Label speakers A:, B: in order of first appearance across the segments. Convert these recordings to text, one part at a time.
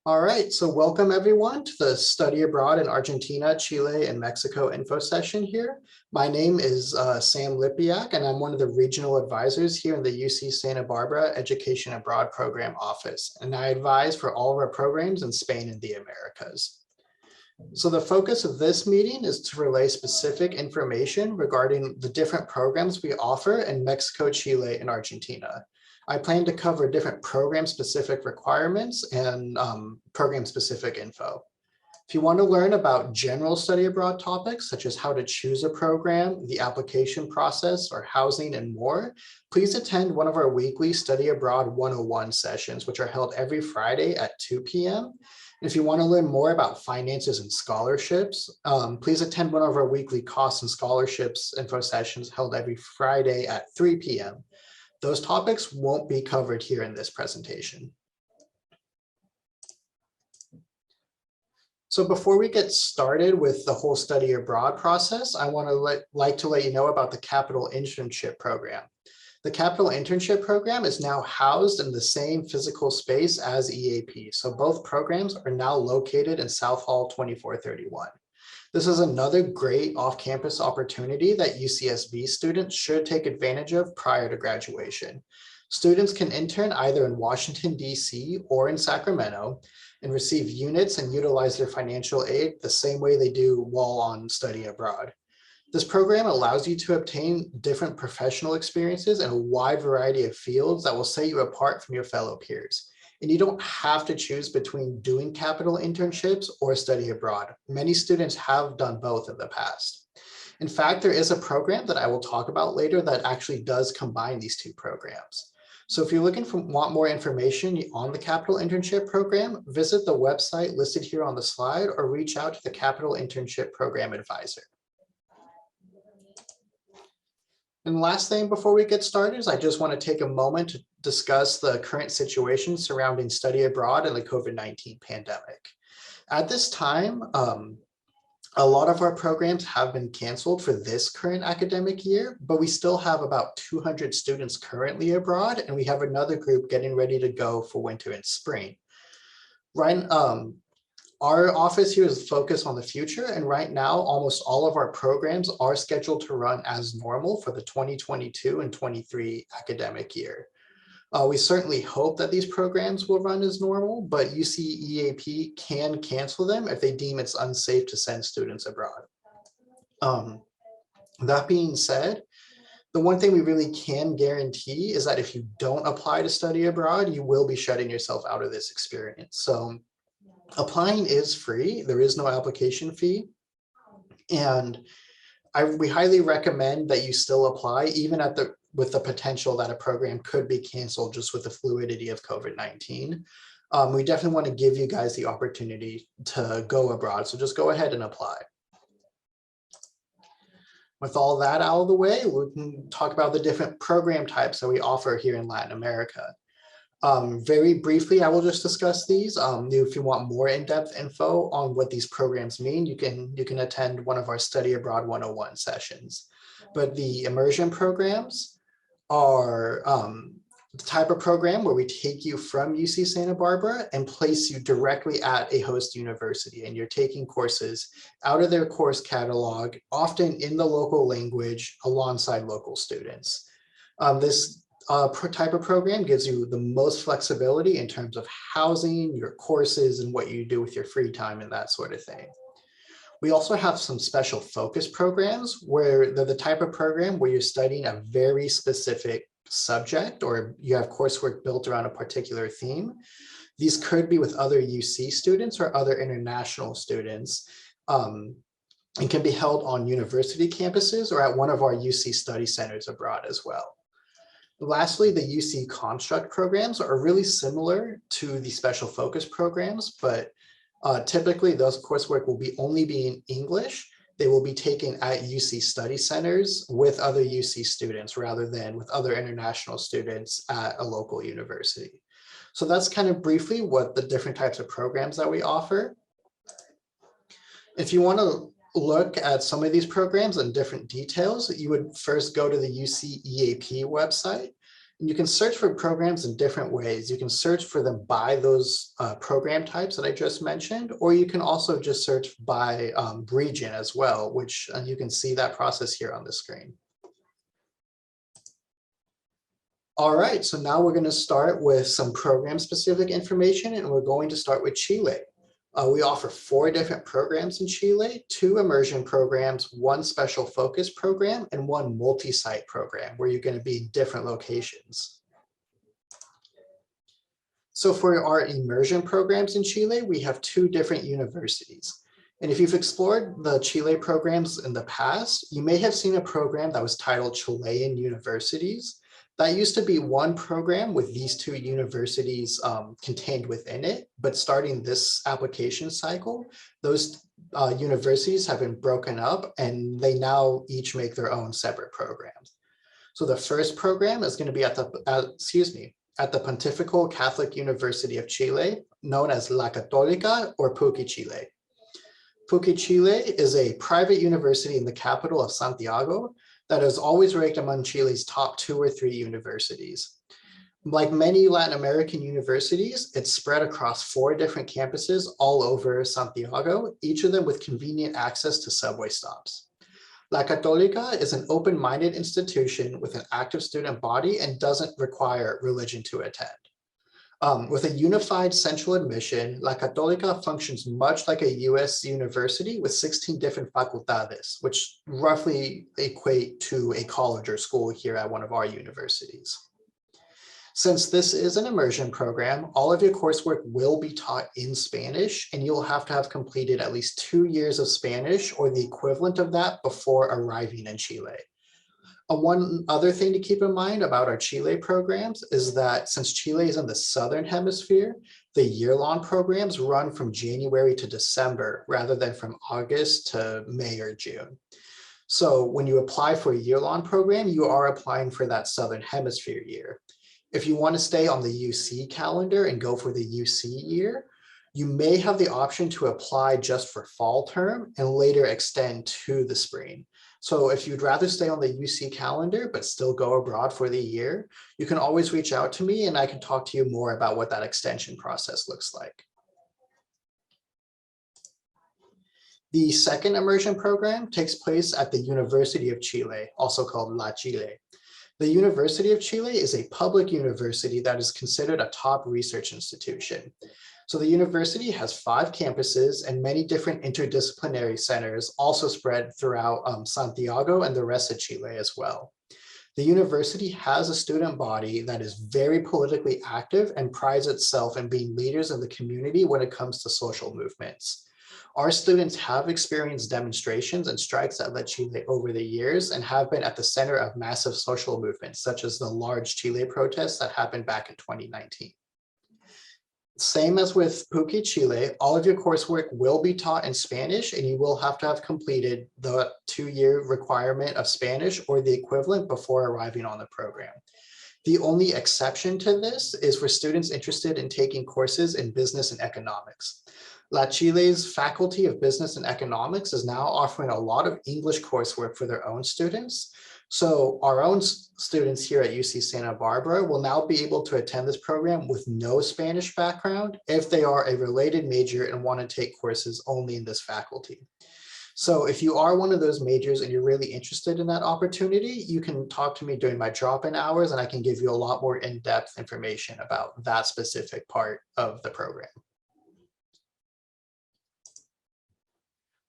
A: All right, so welcome everyone to the Study Abroad in Argentina, Chile, and Mexico info session here. My name is Sam Lipiak, and I'm one of the regional advisors here in the UC Santa Barbara Education Abroad Program Office, and I advise for all of our programs in Spain and the Americas. So the focus of this meeting is to relay specific information regarding the different programs we offer in Mexico, Chile, and Argentina. I plan to cover different program-specific requirements and program-specific info. If you want to learn about general study abroad topics, such as how to choose a program, the application process, or housing and more, please attend one of our weekly Study Abroad 101 sessions, which are held every Friday at 2 p.m. And if you want to learn more about finances and scholarships, please attend one of our weekly costs and scholarships info sessions held every Friday at 3 p.m. Those topics won't be covered here in this presentation. So before we get started with the whole study abroad process, I want to like to let you know about the Capital Internship Program. The Capital Internship Program is now housed in the same physical space as EAP. So both programs are now located in South Hall 2431. This is another great off-campus opportunity that UCSB students should take advantage of prior to graduation. Students can intern either in Washington, D.C. or in Sacramento and receive units and utilize their financial aid the same way they do while on study abroad. This program allows you to obtain different professional experiences in a wide variety of fields that will set you apart from your fellow peers. And you don't have to choose between doing capital internships or study abroad. Many students have done both in the past. In fact, there is a program that I will talk about later that actually does combine these two programs. So if you're looking for want more information on the Capital Internship Program, visit the website listed here on the slide or reach out to the Capital Internship Program Advisor. And last thing before we get started is I just want to take a moment to discuss the current situation surrounding study abroad and the COVID-19 pandemic. At this time, a lot of our programs have been canceled for this current academic year, but we still have about 200 students currently abroad, and we have another group getting ready to go for winter and spring. Right, our office here is focused on the future, and right now, almost all of our programs are scheduled to run as normal for the 2022 and 23 academic year. We certainly hope that these programs will run as normal, but UCEAP can cancel them if they deem it's unsafe to send students abroad. That being said, the one thing we really can guarantee is that if you don't apply to study abroad, you will be shutting yourself out of this experience. So applying is free. There is no application fee. And we highly recommend that you still apply, even with the potential that a program could be canceled just with the fluidity of COVID-19. We definitely want to give you guys the opportunity to go abroad. So just go ahead and apply. With all that out of the way, we can talk about the different program types that we offer here in Latin America. Very briefly, I will just discuss these. If you want more in-depth info on what these programs mean, you can attend one of our Study Abroad 101 sessions. But the immersion programs are the type of program where we take you from UC Santa Barbara and place you directly at a host university, and you're taking courses out of their course catalog, often in the local language alongside local students. This type of program gives you the most flexibility in terms of housing, your courses, and what you do with your free time and that sort of thing. We also have some special focus programs where they're the type of program where you're studying a very specific subject or you have coursework built around a particular theme. These could be with other UC students or other international students and can be held on university campuses or at one of our UC study centers abroad as well. Lastly, the UC construct programs are really similar to the special focus programs, but typically those coursework will only be in English. They will be taken at UC study centers with other UC students rather than with other international students at a local university. So that's kind of briefly what the different types of programs that we offer. If you want to look at some of these programs in different details, you would first go to the UC EAP website. You can search for programs in different ways. You can search for them by those program types that I just mentioned, or you can also just search by region as well, which you can see that process here on the screen. All right, so now we're going to start with some program specific information, and we're going to start with Chile. We offer 4 different programs in Chile, 2 immersion programs, 1 special focus program, and 1 multi-site program where you're going to be in different locations. So for our immersion programs in Chile, we have 2 different universities. And if you've explored the Chile programs in the past, you may have seen a program that was titled Chilean Universities. That used to be 1 program with these 2 universities contained within it, but starting this application cycle, those universities have been broken up and they now each make their own separate programs. So the first program is going to be at the Pontifical Catholic University of Chile, known as La Católica or PUCI Chile. PUCI Chile is a private university in the capital of Santiago that is always ranked among Chile's top 2 or 3 universities. Like many Latin American universities, it's spread across 4 different campuses all over Santiago, each of them with convenient access to subway stops. La Católica is an open-minded institution with an active student body and doesn't require religion to attend. With a unified central admission, La Católica functions much like a US university with 16 different facultades, which roughly equate to a college or school here at one of our universities. Since this is an immersion program, all of your coursework will be taught in Spanish, and you'll have to have completed at least 2 years of Spanish or the equivalent of that before arriving in Chile. One other thing to keep in mind about our Chile programs is that since Chile is in the Southern Hemisphere, the year-long programs run from January to December rather than from August to May or June. So when you apply for a year-long program, you are applying for that Southern Hemisphere year. If you want to stay on the UC calendar and go for the UC year, you may have the option to apply just for fall term and later extend to the spring. So if you'd rather stay on the UC calendar, but still go abroad for the year, you can always reach out to me and I can talk to you more about what that extension process looks like. The second immersion program takes place at the University of Chile, also called La Chile. The University of Chile is a public university that is considered a top research institution. So the university has 5 campuses and many different interdisciplinary centers also spread throughout Santiago and the rest of Chile as well. The university has a student body that is very politically active and prides itself in being leaders in the community when it comes to social movements. Our students have experienced demonstrations and strikes at La Chile over the years and have been at the center of massive social movements, such as the large Chile protests that happened back in 2019. Same as with PUCI Chile, all of your coursework will be taught in Spanish and you will have to have completed the 2-year requirement of Spanish or the equivalent before arriving on the program. The only exception to this is for students interested in taking courses in business and economics. La Chile's Faculty of Business and Economics is now offering a lot of English coursework for their own students. So our own students here at UC Santa Barbara will now be able to attend this program with no Spanish background if they are a related major and want to take courses only in this faculty. So if you are one of those majors and you're really interested in that opportunity, you can talk to me during my drop-in hours and I can give you a lot more in-depth information about that specific part of the program.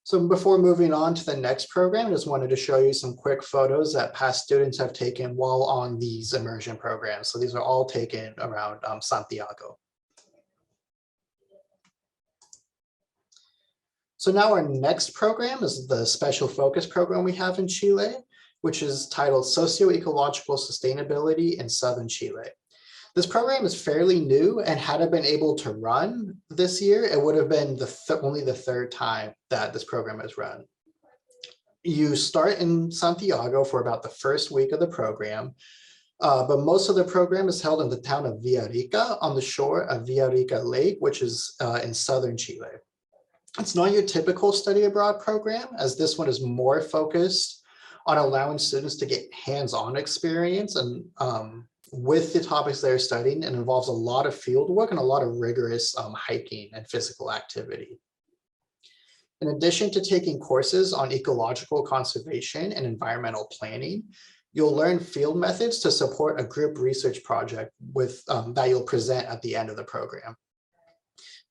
A: So before moving on to the next program, I just wanted to show you some quick photos that past students have taken while on these immersion programs. So these are all taken around Santiago. So now our next program is the special focus program we have in Chile, which is titled Socio-Ecological Sustainability in Southern Chile. This program is fairly new, and had it been able to run this year, it would have been only the 3rd time that this program has run. You start in Santiago for about the first week of the program, but most of the program is held in the town of Villarreal on the shore of Villarreal Lake, which is in southern Chile. It's not your typical study abroad program, as this one is more focused on allowing students to get hands-on experience and with the topics they're studying and involves a lot of field work and a lot of rigorous hiking and physical activity. In addition to taking courses on ecological conservation and environmental planning, you'll learn field methods to support a group research project that you'll present at the end of the program.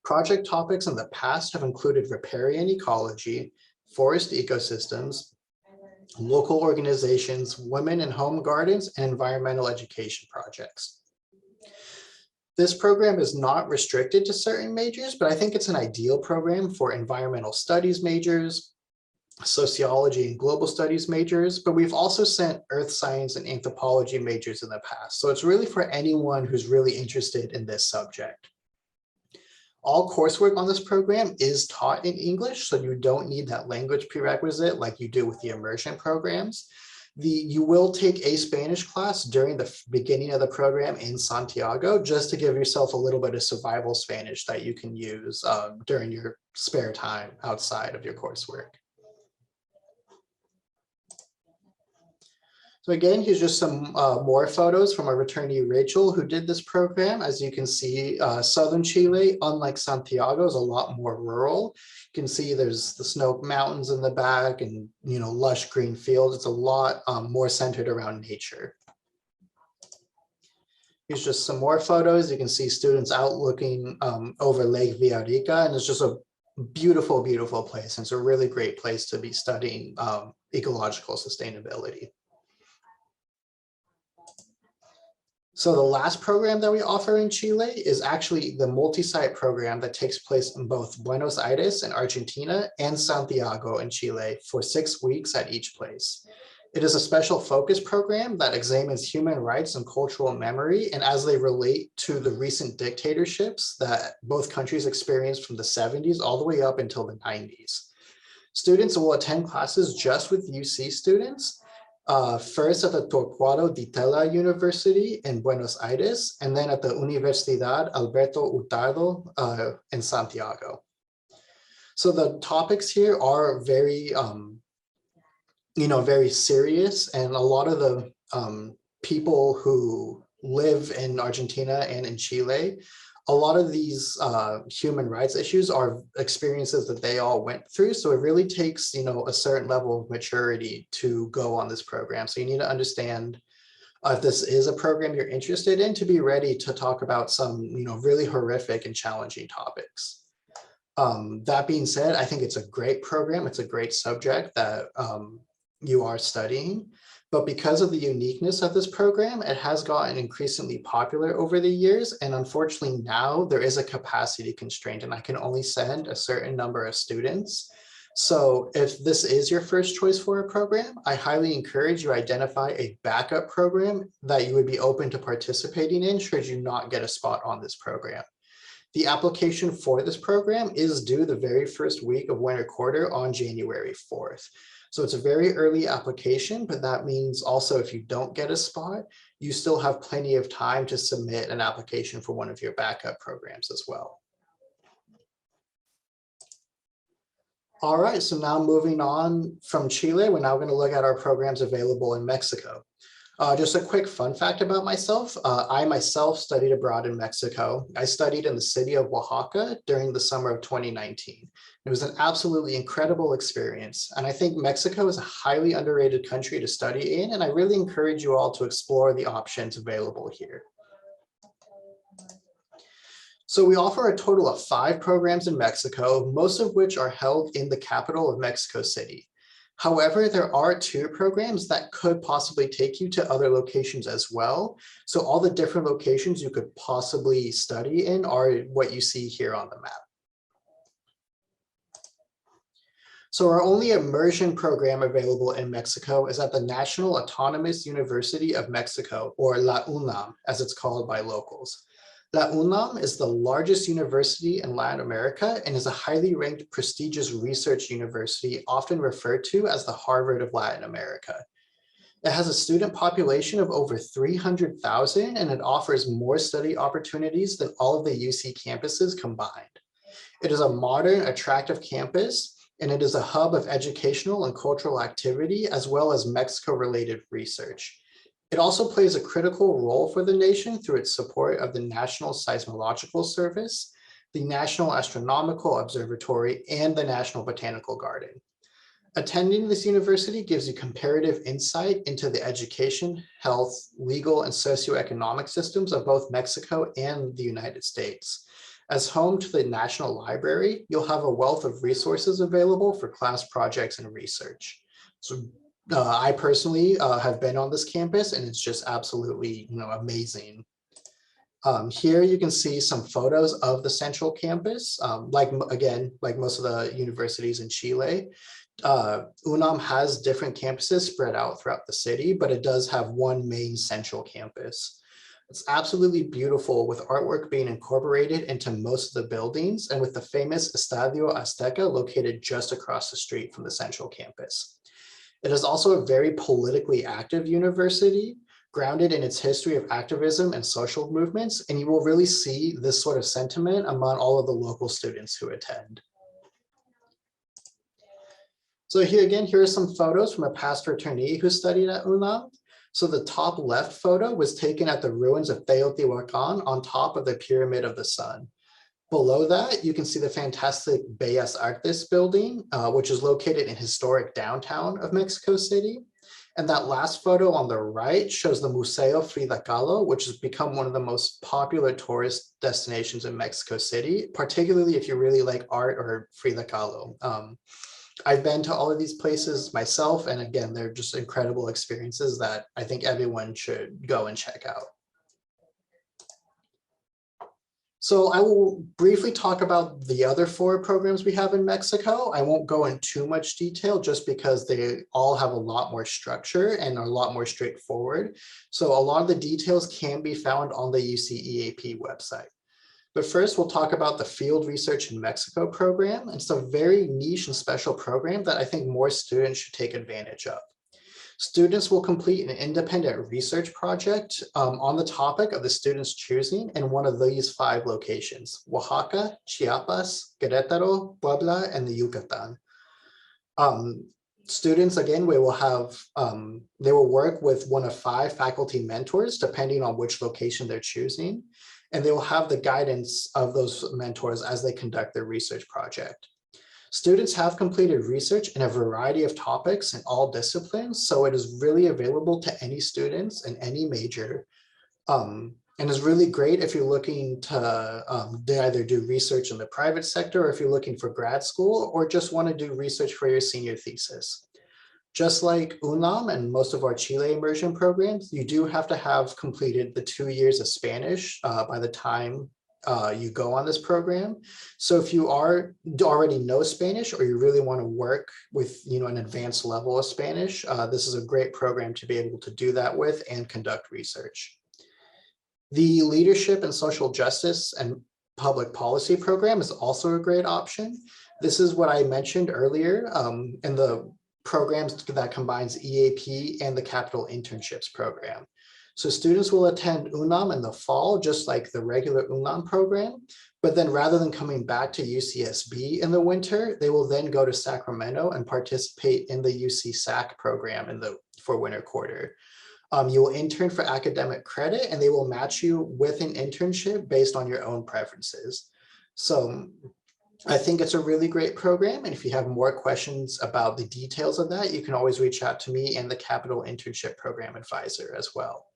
A: Project topics in the past have included riparian ecology, forest ecosystems, local organizations, women in home gardens, and environmental education projects. This program is not restricted to certain majors, but I think it's an ideal program for environmental studies majors, sociology and global studies majors, but we've also sent earth science and anthropology majors in the past. So it's really for anyone who's really interested in this subject. All coursework on this program is taught in English, so you don't need that language prerequisite like you do with the immersion programs. You will take a Spanish class during the beginning of the program in Santiago, just to give yourself a little bit of survival Spanish that you can use during your spare time outside of your coursework. So again, here's just some more photos from our returnee Rachel, who did this program. As you can see, southern Chile, unlike Santiago, is a lot more rural. You can see there's the snow mountains in the back and lush green fields. It's a lot more centered around nature. Here's just some more photos. You can see students out looking over Lake Villarreal, and it's just a beautiful, beautiful place. And it's a really great place to be studying ecological sustainability. So the last program that we offer in Chile is actually the multi-site program that takes place in both Buenos Aires in Argentina and Santiago in Chile for 6 weeks at each place. It is a special focus program that examines human rights and cultural memory and as they relate to the recent dictatorships that both countries experienced from the 70s all the way up until the 90s. Students will attend classes just with UC students, first at the Torcuato Di Tella University in Buenos Aires, and then at the Universidad Alberto Hurtado in Santiago. So the topics here are very, very serious, and a lot of the people who live in Argentina and in Chile, a lot of these human rights issues are experiences that they all went through. So it really takes, a certain level of maturity to go on this program. So you need to understand if this is a program you're interested in, to be ready to talk about some, really horrific and challenging topics. That being said, I think it's a great program. It's a great subject that you are studying. But because of the uniqueness of this program, it has gotten increasingly popular over the years. And unfortunately now there is a capacity constraint and I can only send a certain number of students. So if this is your first choice for a program, I highly encourage you identify a backup program that you would be open to participating in should you not get a spot on this program. The application for this program is due the very first week of winter quarter on January 4th. So it's a very early application, but that means also if you don't get a spot, you still have plenty of time to submit an application for one of your backup programs as well. All right, so now moving on from Chile, we're now going to look at our programs available in Mexico. Just a quick fun fact about myself. I myself studied abroad in Mexico. I studied in the city of Oaxaca during the summer of 2019. It was an absolutely incredible experience. And I think Mexico is a highly underrated country to study in, and I really encourage you all to explore the options available here. So we offer a total of 5 programs in Mexico, most of which are held in the capital of Mexico City. However, there are 2 programs that could possibly take you to other locations as well. So all the different locations you could possibly study in are what you see here on the map. So our only immersion program available in Mexico is at the National Autonomous University of Mexico, or La UNAM, as it's called by locals. La UNAM is the largest university in Latin America and is a highly ranked prestigious research university, often referred to as the Harvard of Latin America. It has a student population of over 300,000 and it offers more study opportunities than all of the UC campuses combined. It is a modern, attractive campus, and it is a hub of educational and cultural activity, as well as Mexico-related research. It also plays a critical role for the nation through its support of the National Seismological Service, the National Astronomical Observatory, and the National Botanical Garden. Attending this university gives you comparative insight into the education, health, legal, and socioeconomic systems of both Mexico and the United States. As home to the National Library, you'll have a wealth of resources available for class projects and research. So I personally have been on this campus, and it's just absolutely, amazing. Here you can see some photos of the central campus. Like most of the universities in Chile, UNAM has different campuses spread out throughout the city, but it does have one main central campus. It's absolutely beautiful, with artwork being incorporated into most of the buildings, and with the famous Estadio Azteca located just across the street from the central campus. It is also a very politically active university, grounded in its history of activism and social movements, and you will really see this sort of sentiment among all of the local students who attend. So here are some photos from a past returnee who studied at UNAM. So the top left photo was taken at the ruins of Teotihuacan on top of the Pyramid of the Sun. Below that, you can see the fantastic Bellas Artes building, which is located in historic downtown of Mexico City. And that last photo on the right shows the Museo Frida Kahlo, which has become one of the most popular tourist destinations in Mexico City, particularly if you really like art or Frida Kahlo. I've been to all of these places myself, and again, they're just incredible experiences that I think everyone should go and check out. So I will briefly talk about the other 4 programs we have in Mexico. I won't go in too much detail just because they all have a lot more structure and are a lot more straightforward. So a lot of the details can be found on the UCEAP website. But first, we'll talk about the Field Research in Mexico program. It's a very niche and special program that I think more students should take advantage of. Students will complete an independent research project on the topic of the student's choosing in one of these 5 locations: Oaxaca, Chiapas, Querétaro, Puebla, and the Yucatan. Students, again, they will work with one of 5 faculty mentors, depending on which location they're choosing, and they will have the guidance of those mentors as they conduct their research project. Students have completed research in a variety of topics in all disciplines, so it is really available to any students in any major, and is really great if you're looking to either do research in the private sector, or if you're looking for grad school, or just want to do research for your senior thesis. Just like UNAM and most of our Chile immersion programs, you do have to have completed the 2 years of Spanish by the time you go on this program. So if you already know Spanish, or you really want to work with an advanced level of Spanish, this is a great program to be able to do that with and conduct research. The Leadership in Social Justice and Public Policy program is also a great option. This is what I mentioned earlier in the programs that combines EAP and the Capital Internships program. So students will attend UNAM in the fall, just like the regular UNAM program, but then rather than coming back to UCSB in the winter, they will then go to Sacramento and participate in the UC SAC program for winter quarter. You will intern for academic credit, and they will match you with an internship based on your own preferences. So I think it's a really great program, and if you have more questions about the details of that, you can always reach out to me and the Capital Internship Program Advisor as well.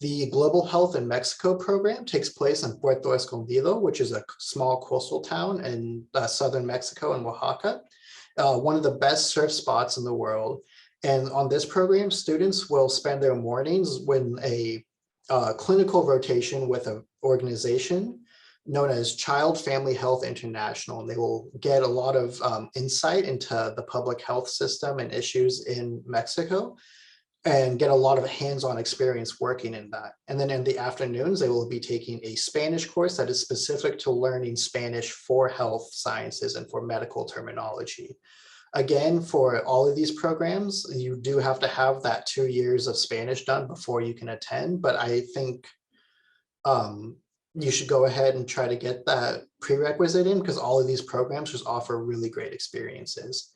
A: The Global Health in Mexico program takes place in Puerto Escondido, which is a small coastal town in southern Mexico and Oaxaca, one of the best surf spots in the world. And on this program, students will spend their mornings with a clinical rotation with an organization known as Child Family Health International. And they will get a lot of insight into the public health system and issues in Mexico, and get a lot of hands-on experience working in that. And then in the afternoons, they will be taking a Spanish course that is specific to learning Spanish for health sciences and for medical terminology. Again, for all of these programs, you do have to have that 2 years of Spanish done before you can attend, but I think you should go ahead and try to get that prerequisite in, because all of these programs just offer really great experiences.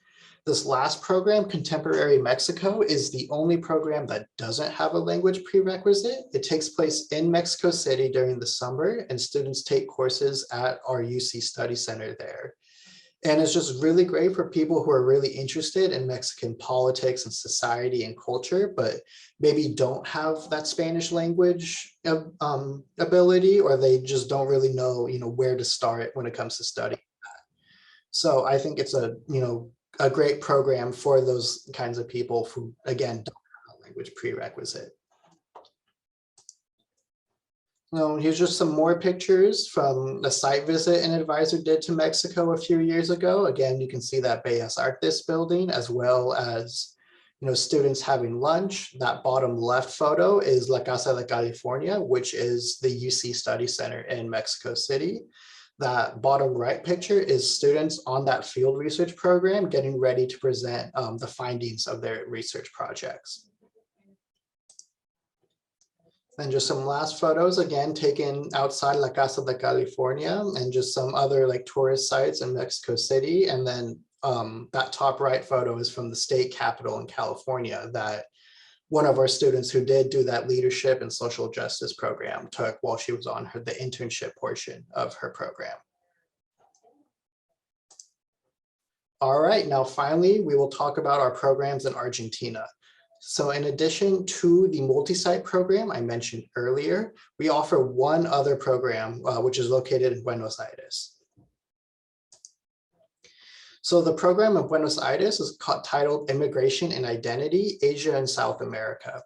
A: This last program, Contemporary Mexico, is the only program that doesn't have a language prerequisite. It takes place in Mexico City during the summer, and students take courses at our UC Study Center there. And it's just really great for people who are really interested in Mexican politics and society and culture, but maybe don't have that Spanish language ability, or they just don't really know, where to start when it comes to studying. So I think it's a great program for those kinds of people who, again, don't have a language prerequisite. Here's just some more pictures from the site visit an advisor did to Mexico a few years ago. Again, you can see that Bellas Artes building, as well as students having lunch. That bottom left photo is La Casa de California, which is the UC Study Center in Mexico City. That bottom right picture is students on that field research program getting ready to present the findings of their research projects. And just some last photos, again, taken outside La Casa de California, and just some other tourist sites in Mexico City. And then that top right photo is from the state capitol in California that one of our students who did do that leadership and social justice program took while she was on the internship portion of her program. All right, now finally, we will talk about our programs in Argentina. So in addition to the multi-site program I mentioned earlier, we offer one other program, which is located in Buenos Aires. So the program in Buenos Aires is titled Immigration and Identity, Asia and South America.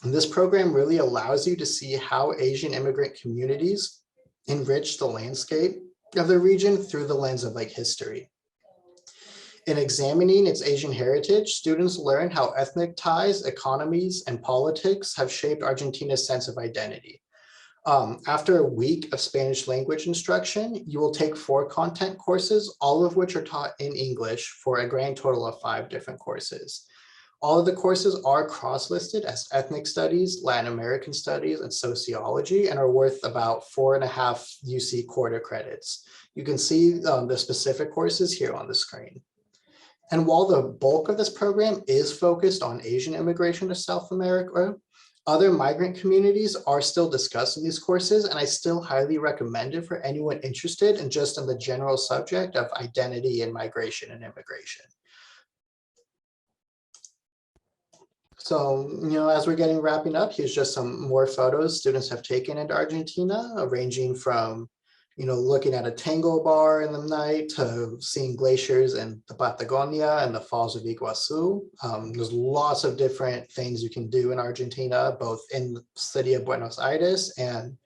A: And this program really allows you to see how Asian immigrant communities enrich the landscape of the region through the lens of history. In examining its Asian heritage, students learn how ethnic ties, economies, and politics have shaped Argentina's sense of identity. After a week of Spanish language instruction, you will take 4 content courses, all of which are taught in English, for a grand total of 5 different courses. All of the courses are cross-listed as ethnic studies, Latin American studies, and sociology, and are worth about 4.5 UC quarter credits. You can see the specific courses here on the screen. And while the bulk of this program is focused on Asian immigration to South America, other migrant communities are still discussed in these courses, and I still highly recommend it for anyone interested in the general subject of identity and migration and immigration. So, as we're wrapping up, here's just some more photos students have taken into Argentina, ranging from looking at a tango bar in the night to seeing glaciers in the Patagonia and the Falls of Iguazu. There's lots of different things you can do in Argentina, both in the city of Buenos Aires and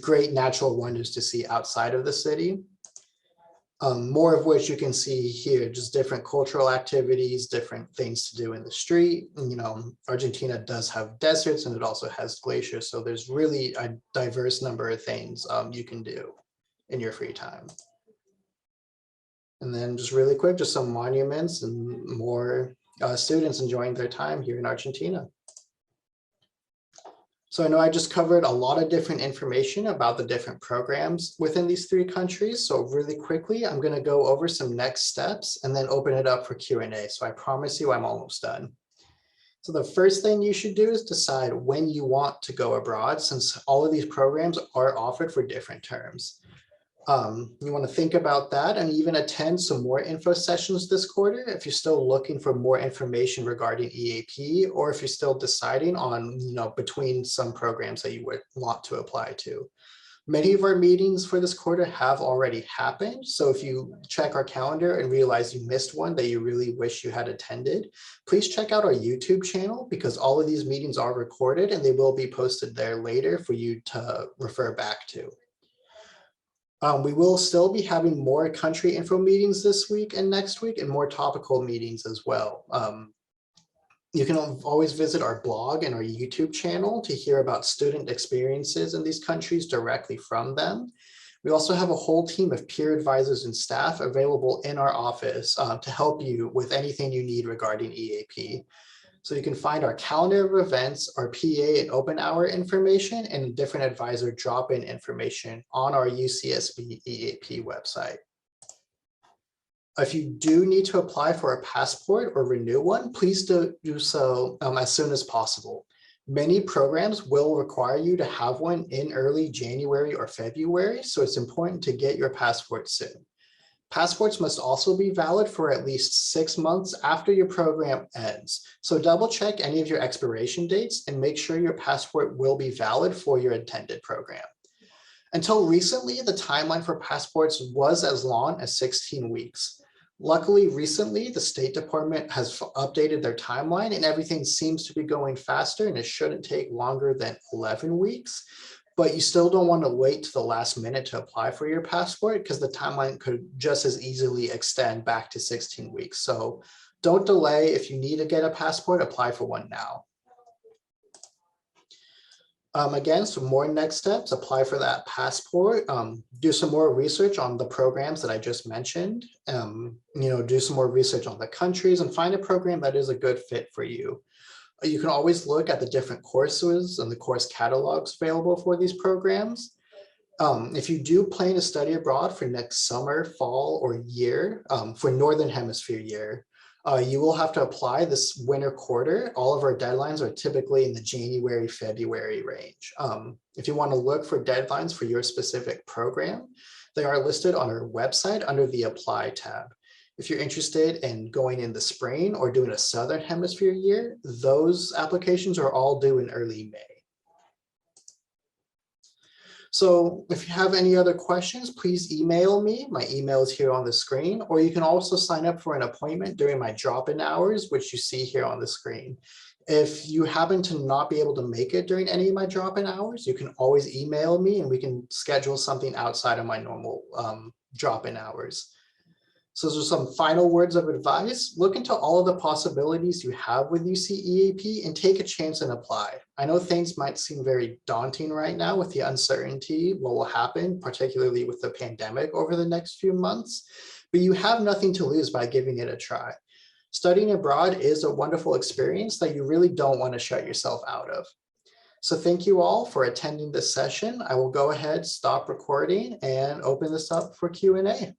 A: great natural wonders to see outside of the city. More of which you can see here, just different cultural activities, different things to do in the street. Argentina does have deserts and it also has glaciers. So there's really a diverse number of things you can do in your free time. And then just really quick, just some monuments and more students enjoying their time here in Argentina. So I know I just covered a lot of different information about the different programs within these 3 countries. So really quickly, I'm going to go over some next steps and then open it up for Q&A. So I promise you I'm almost done. So the first thing you should do is decide when you want to go abroad, since all of these programs are offered for different terms. You want to think about that and even attend some more info sessions this quarter if you're still looking for more information regarding EAP, or if you're still deciding on, between some programs that you would want to apply to. Many of our meetings for this quarter have already happened. So if you check our calendar and realize you missed one that you really wish you had attended, please check out our YouTube channel, because all of these meetings are recorded and they will be posted there later for you to refer back to. We will still be having more country info meetings this week and next week, and more topical meetings as well. You can always visit our blog and our YouTube channel to hear about student experiences in these countries directly from them. We also have a whole team of peer advisors and staff available in our office to help you with anything you need regarding EAP. So you can find our calendar of events, our PA and open hour information, and different advisor drop-in information on our UCSB EAP website. If you do need to apply for a passport or renew one, please do so as soon as possible. Many programs will require you to have one in early January or February, so it's important to get your passport soon. Passports must also be valid for at least 6 months after your program ends. So double check any of your expiration dates and make sure your passport will be valid for your intended program. Until recently, the timeline for passports was as long as 16 weeks. Luckily, recently, the State Department has updated their timeline and everything seems to be going faster and it shouldn't take longer than 11 weeks. But you still don't want to wait to the last minute to apply for your passport because the timeline could just as easily extend back to 16 weeks. So don't delay. If you need to get a passport, apply for one now. Again, some more next steps, apply for that passport, do some more research on the programs that I just mentioned, do some more research on the countries and find a program that is a good fit for you. You can always look at the different courses and the course catalogs available for these programs. If you do plan to study abroad for next summer, fall, or year, for Northern Hemisphere year, you will have to apply this winter quarter. All of our deadlines are typically in the January, February range. If you want to look for deadlines for your specific program, they are listed on our website under the Apply tab. If you're interested in going in the spring or doing a Southern Hemisphere year, those applications are all due in early May. So if you have any other questions, please email me. My email is here on the screen, or you can also sign up for an appointment during my drop-in hours, which you see here on the screen. If you happen to not be able to make it during any of my drop-in hours, you can always email me and we can schedule something outside of my normal drop-in hours. So those are some final words of advice. Look into all of the possibilities you have with UCEAP and take a chance and apply. I know things might seem very daunting right now with the uncertainty, what will happen, particularly with the pandemic over the next few months, but you have nothing to lose by giving it a try. Studying abroad is a wonderful experience that you really don't want to shut yourself out of. So thank you all for attending this session. I will go ahead, stop recording, and open this up for Q&A.